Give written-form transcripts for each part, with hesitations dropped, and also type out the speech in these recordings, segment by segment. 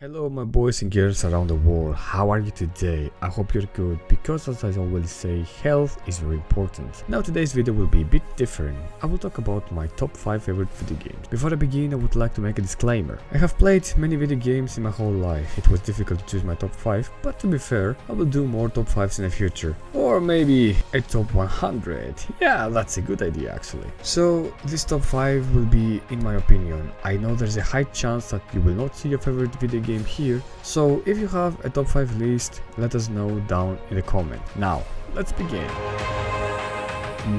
Hello my boys and girls around the world, how are you today? I hope you're good, because as I always say, health is very important. Now today's video will be a bit different. I will talk about my top 5 favorite video games. Before I begin, I would like to make a disclaimer. I have played many video games in my whole life. It was difficult to choose my top 5, but to be fair, I will do more top 5s in the future. Or maybe a top 100. Yeah, that's a good idea actually. So this top 5 will be in my opinion. I know there's a high chance that you will not see your favorite video game here, so if you have a top 5 list, let us know down in the comment. Now, let's begin.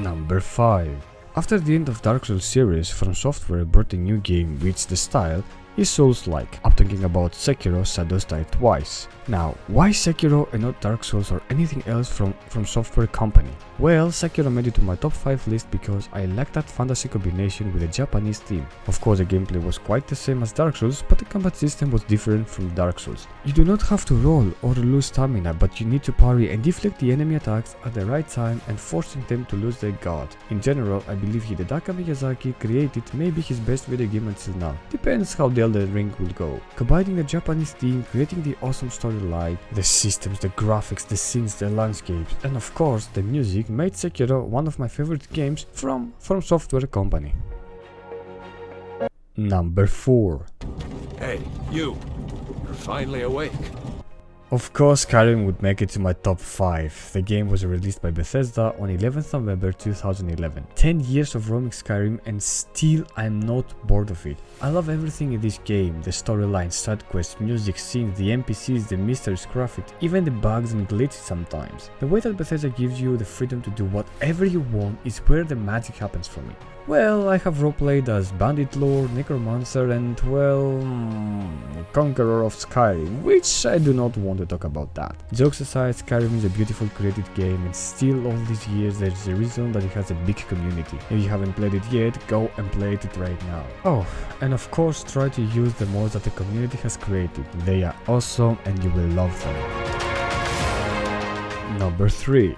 Number 5. After the end of Dark Souls series, From Software brought a new game which the style is Souls-like. I'm talking about Sekiro Shadows Die Twice. Now, why Sekiro and not Dark Souls or anything else from Software company? Well, Sekiro made it to my top 5 list because I like that fantasy combination with a Japanese theme. Of course, the gameplay was quite the same as Dark Souls, but the combat system was different from Dark Souls. You do not have to roll or lose stamina, but you need to parry and deflect the enemy attacks at the right time and forcing them to lose their guard. In general, I believe Hidetaka Miyazaki created maybe his best video game until now. Depends how the Elden Ring will go. Combining the Japanese theme, creating the awesome storyline, the systems, the graphics, the scenes, the landscapes, and of course the music made Sekiro one of my favorite games from Software company. Number 4. Hey, you're finally awake. Of course, Skyrim would make it to my top 5. The game was released by Bethesda on 11th November 2011. 10 years of roaming Skyrim and still I'm not bored of it. I love everything in this game, the storyline, side quests, music, scenes, the NPCs, the mysteries, graphics, even the bugs and glitches sometimes. The way that Bethesda gives you the freedom to do whatever you want is where the magic happens for me. Well, I have roleplayed as Bandit Lord, Necromancer and, well, Conqueror of Skyrim, which I do not want to talk about that. Jokes aside, Skyrim is a beautiful created game and still all these years there is a reason that it has a big community. If you haven't played it yet, go and play it right now. Oh, and of course try to use the mods that the community has created. They are awesome and you will love them. Number 3.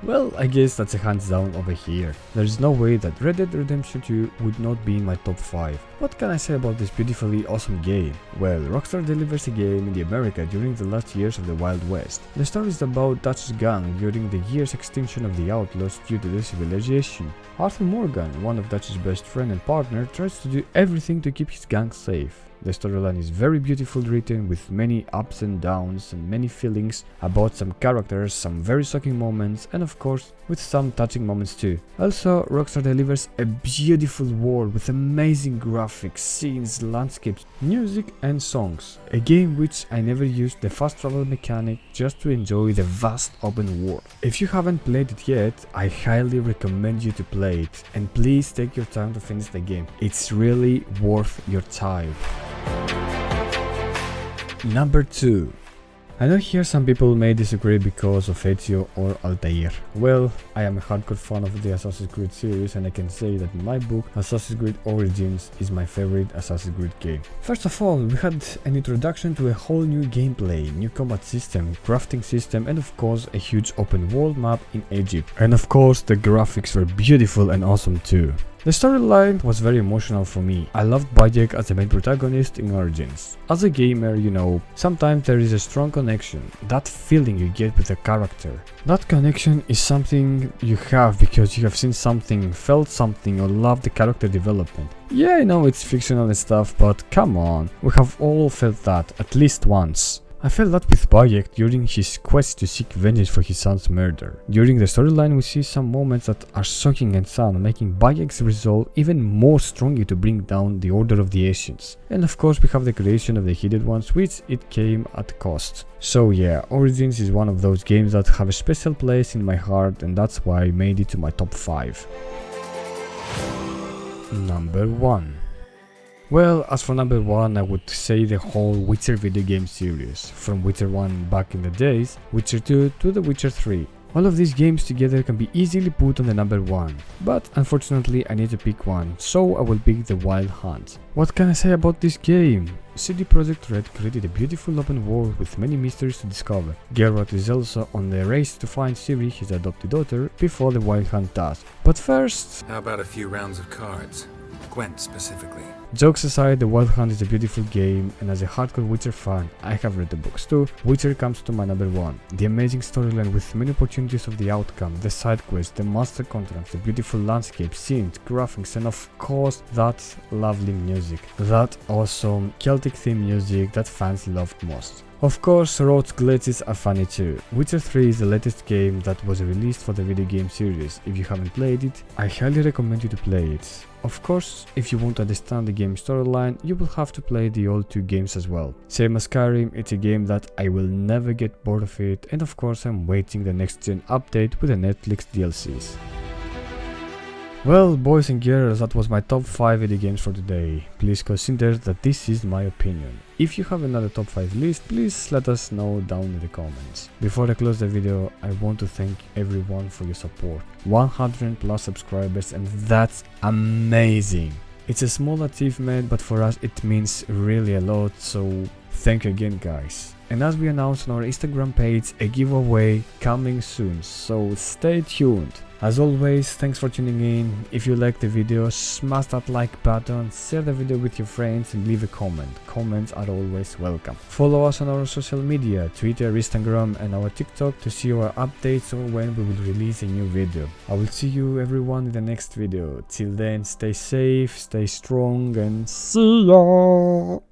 Well, I guess that's a hands down over here. There is no way that Red Dead Redemption 2 would not be in my top 5. What can I say about this beautifully awesome game? Well, Rockstar delivers a game in the America during the last years of the Wild West. The story is about Dutch's gang during the year's extinction of the outlaws due to the civilization. Arthur Morgan, one of Dutch's best friend and partner, tries to do everything to keep his gang safe. The storyline is very beautifully written with many ups and downs and many feelings about some characters, some very shocking moments and of course with some touching moments too. Also, Rockstar delivers a beautiful world with amazing graphics, scenes, landscapes, music and songs. A game which I never used the fast travel mechanic just to enjoy the vast open world. If you haven't played it yet, I highly recommend you to play it and please take your time to finish the game. It's really worth your time. Number 2. I know here some people may disagree because of Ezio or Altair. Well, I am a hardcore fan of the Assassin's Creed series and I can say that in my book, Assassin's Creed Origins is my favorite Assassin's Creed game. First of all, we had an introduction to a whole new gameplay, new combat system, crafting system and of course a huge open world map in Egypt. And of course the graphics were beautiful and awesome too. The storyline was very emotional for me. I loved Bayek as the main protagonist in Origins. As a gamer, you know, sometimes there is a strong connection, that feeling you get with a character. That connection is something you have because you have seen something, felt something or loved the character development. Yeah, I know it's fictional and stuff, but come on, we have all felt that at least once. I felt that with Bayek during his quest to seek vengeance for his son's murder. During the storyline we see some moments that are shocking and sad, making Bayek's resolve even more strongly to bring down the Order of the Ancients. And of course we have the creation of the Hidden Ones, which it came at cost. So yeah, Origins is one of those games that have a special place in my heart and that's why I made it to my top 5. Number 1. Well, as for number 1, I would say the whole Witcher video game series, from Witcher 1 back in the days, Witcher 2 to The Witcher 3. All of these games together can be easily put on the number 1, but unfortunately I need to pick one, so I will pick The Wild Hunt. What can I say about this game? CD Projekt Red created a beautiful open world with many mysteries to discover. Geralt is also on the race to find Ciri, his adopted daughter, before the Wild Hunt does. But first... How about a few rounds of cards? Gwent specifically. Jokes aside, The Wild Hunt is a beautiful game, and as a hardcore Witcher fan, I have read the books too. Witcher comes to my number one. The amazing storyline with many opportunities of the outcome, the side quests, the monster contracts, the beautiful landscape, scenes, graphics, and of course that lovely music. That awesome Celtic theme music that fans loved most. Of course, road glitches are funny too. Witcher 3 is the latest game that was released for the video game series. If you haven't played it, I highly recommend you to play it. Of course, if you want to understand the game's storyline, you will have to play the old two games as well. Same as Skyrim, it's a game that I will never get bored of it, and of course I'm waiting the next gen update with the Netflix DLCs. Well, boys and girls, that was my top 5 video games for today. Please consider that this is my opinion. If you have another top 5 list, please let us know down in the comments. Before I close the video, I want to thank everyone for your support. 100 plus subscribers, and that's amazing. It's a small achievement, but for us it means really a lot, so thank you again, guys. And as we announced on our Instagram page, a giveaway coming soon, so stay tuned. As always, thanks for tuning in. If you liked the video, smash that like button, share the video with your friends, and leave a comment. Comments are always welcome. Follow us on our social media, Twitter, Instagram, and our TikTok to see our updates or when we will release a new video. I will see you everyone in the next video. Till then, stay safe, stay strong, and see ya!